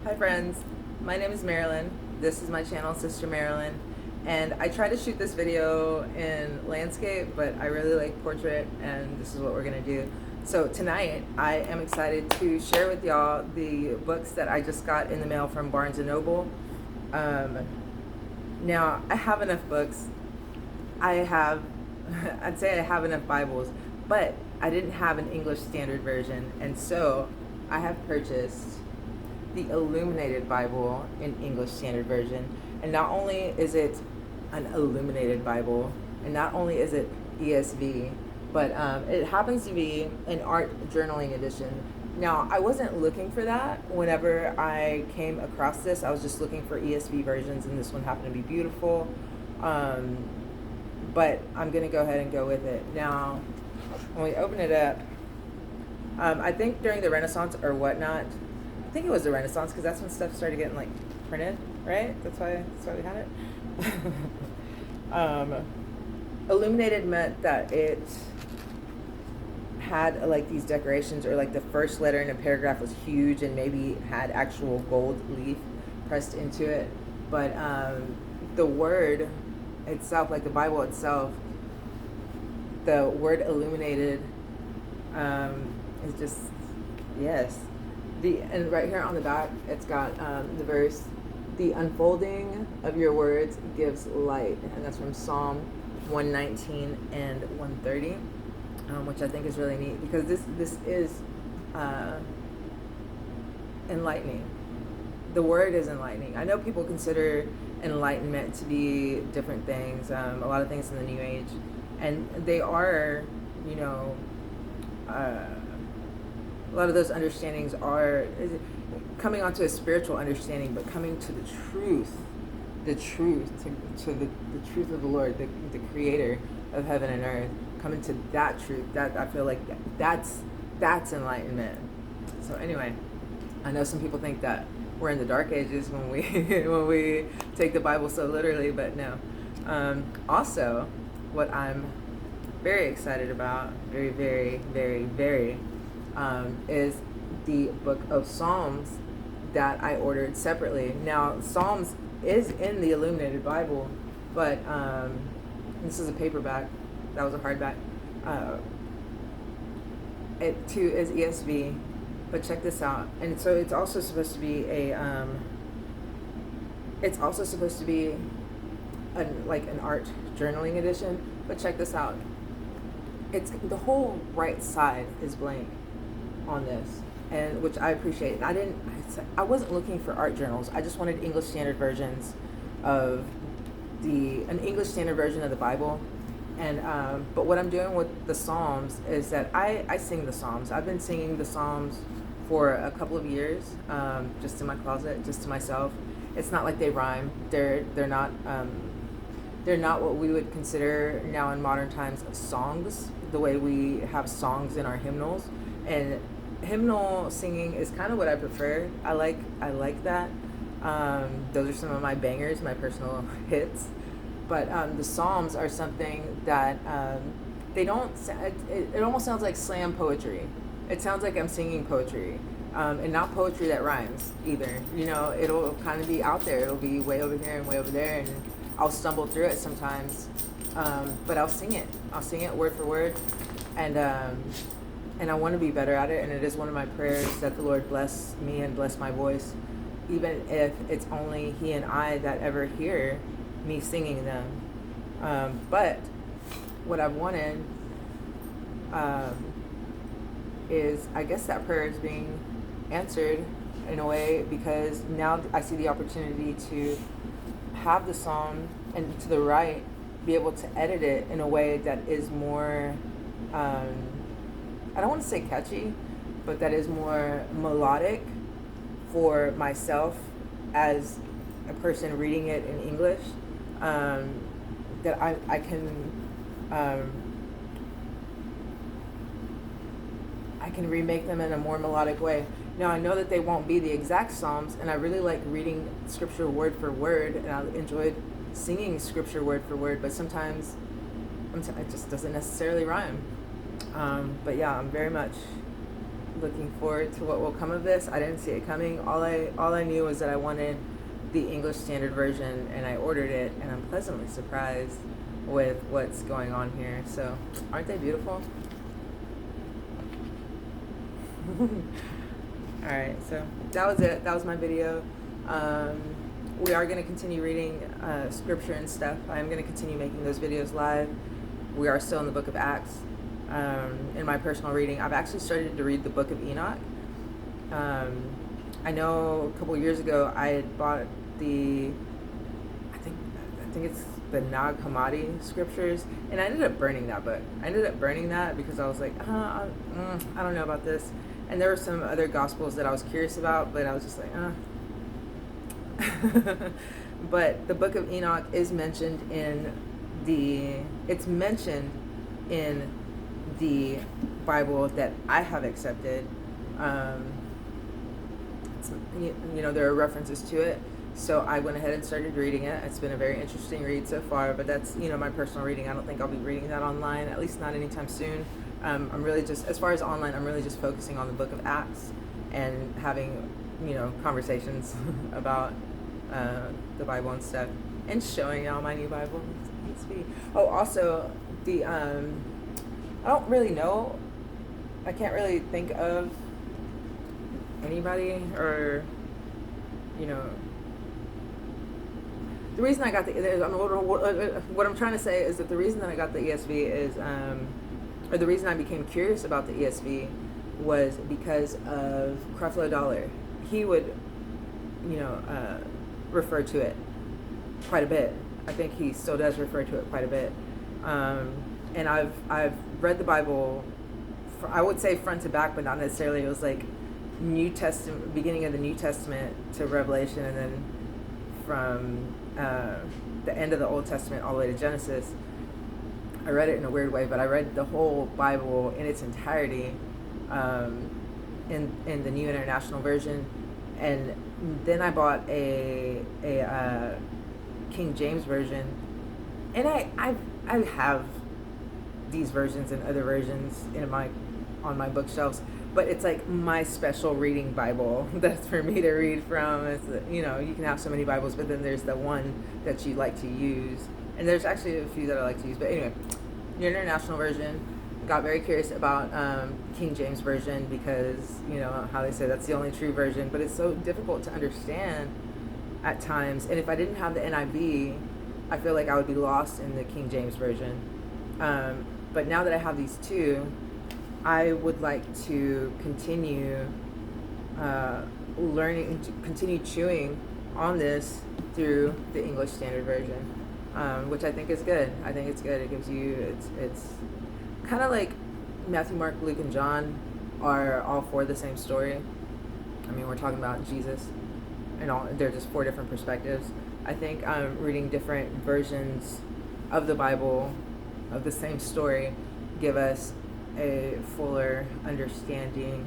Hi friends, my name is Marilyn. This is my channel, Sister Marilyn, and I try to shoot this video in landscape, but I really like portrait, and this is what we're gonna do. So tonight, I am excited to share with y'all the books that I just got in the mail from Barnes & Noble. Now, I have enough books. I'd say I have enough Bibles, but I didn't have an English Standard Version, and so I have purchased the Illuminated Bible in English Standard Version. And not only is it an Illuminated Bible, and not only is it ESV, but it happens to be an art journaling edition. Now, I wasn't looking for that whenever I came across this. I was just looking for ESV versions, and this one happened to be beautiful. But I'm gonna go ahead and go with it. Now, when we open it up, I think during the Renaissance or whatnot, I think it was the Renaissance, because that's when stuff started getting like printed, right? That's why we had it. Illuminated meant that it had like these decorations, or like the first letter in a paragraph was huge and maybe had actual gold leaf pressed into it. But the word itself, like the Bible itself, the word illuminated is just, yes. And right here on the back, it's got the verse, "The unfolding of your words gives light," and that's from Psalm 119 and 130, which I think is really neat, because this is enlightening. The word is enlightening. I know people consider enlightenment to be different things, a lot of things in the New Age, and they are, you know, a lot of those understandings are coming onto a spiritual understanding, but coming to the truth to the truth of the Lord, the creator of heaven and earth, coming to that truth. That, I feel like that's enlightenment. So anyway, I know some people think that we're in the dark ages when we when we take the Bible so literally, but no. Also, what I'm very excited about, very, very, very, very, is the book of Psalms that I ordered separately. Now, Psalms is in the Illuminated Bible, but this is a paperback. That was a hardback. It too is ESV, but check this out. And so it's also supposed to be like an art journaling edition. But check this out. It's the whole right side is blank on this, and which I appreciate. I wasn't looking for art journals. I just wanted English Standard versions of an English Standard version of the Bible. And but what I'm doing with the Psalms is that I sing the Psalms. I've been singing the Psalms for a couple of years, just in my closet, just to myself. It's not like they rhyme. They're not what we would consider now in modern times songs, the way we have songs in our hymnals. And hymnal singing is kind of what I prefer. I like that. Those are some of my bangers, my personal hits. But the Psalms are something that they don't. It almost sounds like slam poetry. It sounds like I'm singing poetry, and not poetry that rhymes either. You know, it'll kind of be out there. It'll be way over here and way over there, and I'll stumble through it sometimes. But I'll sing it. I'll sing it word for word, and I want to be better at it. And it is one of my prayers that the Lord bless me and bless my voice, even if it's only He and I that ever hear me singing them. But what I've wanted is, I guess that prayer is being answered in a way, because now I see the opportunity to have the psalm, and to the right be able to edit it in a way that is more, I don't want to say catchy, but that is more melodic for myself as a person reading it in English, that I can remake them in a more melodic way. Now, I know that they won't be the exact Psalms, and I really like reading scripture word for word, and I enjoyed singing scripture word for word, but sometimes it just doesn't necessarily rhyme. But yeah, I'm very much looking forward to what will come of this. I didn't see it coming. All I knew was that I wanted the English Standard Version, and I ordered it, and I'm pleasantly surprised with what's going on here. So, aren't they beautiful? Alright, so that was it. That was my video. We are going to continue reading scripture and stuff. I'm going to continue making those videos live. We are still in the book of Acts. In my personal reading, I've actually started to read the book of Enoch. I know a couple of years ago I had bought I think it's the Nag Hammadi scriptures, and I ended up burning that book. I ended up burning that because I was like, I don't know about this. And there were some other gospels that I was curious about, but I was just like, But the book of Enoch is mentioned in the Bible that I have accepted. There are references to it. So I went ahead and started reading it. It's been a very interesting read so far, but that's, my personal reading. I don't think I'll be reading that online, at least not anytime soon. I'm really just, as far as online, I'm really just focusing on the book of Acts and having, conversations about the Bible and stuff, and showing y'all my new Bible. ESV. Oh, also, I don't really know. I can't really think of anybody or, the reason I got what I'm trying to say is that the reason that I got the ESV is, or the reason I became curious about the ESV was because of Creflo Dollar. He would, refer to it quite a bit. I think he still does refer to it quite a bit. And I've read the Bible, I would say front to back, but not necessarily. It was like New Testament, beginning of the New Testament to Revelation, and then from the end of the Old Testament all the way to Genesis. I read it in a weird way, but I read the whole Bible in its entirety in the New International Version, and then I bought a King James Version, and I have these versions and other versions on my bookshelves, but it's like my special reading Bible that's for me to read from. It's, you can have so many Bibles, but then there's the one that you like to use, and there's actually a few that I like to use. But anyway, New International Version. Got very curious about King James Version because how they say that's the only true version, but it's so difficult to understand at times. And if I didn't have the NIV, I feel like I would be lost in the King James Version. But now that I have these two, I would like to continue learning, continue chewing on this through the English Standard Version, which I think is good. I think it's good. It gives you, it's kind of like Matthew, Mark, Luke, and John are all four the same story. I mean, we're talking about Jesus, and all. They're just four different perspectives. I think reading different versions of the Bible of the same story give us a fuller understanding,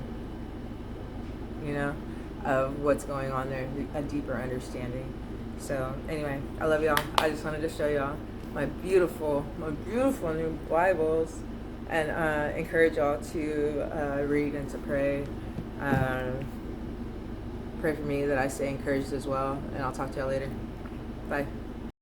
of what's going on there, a deeper understanding. So anyway, I love y'all. I just wanted to show y'all my beautiful new Bibles, and encourage y'all to read and to pray. Pray for me that I stay encouraged as well, and I'll talk to y'all later. Bye.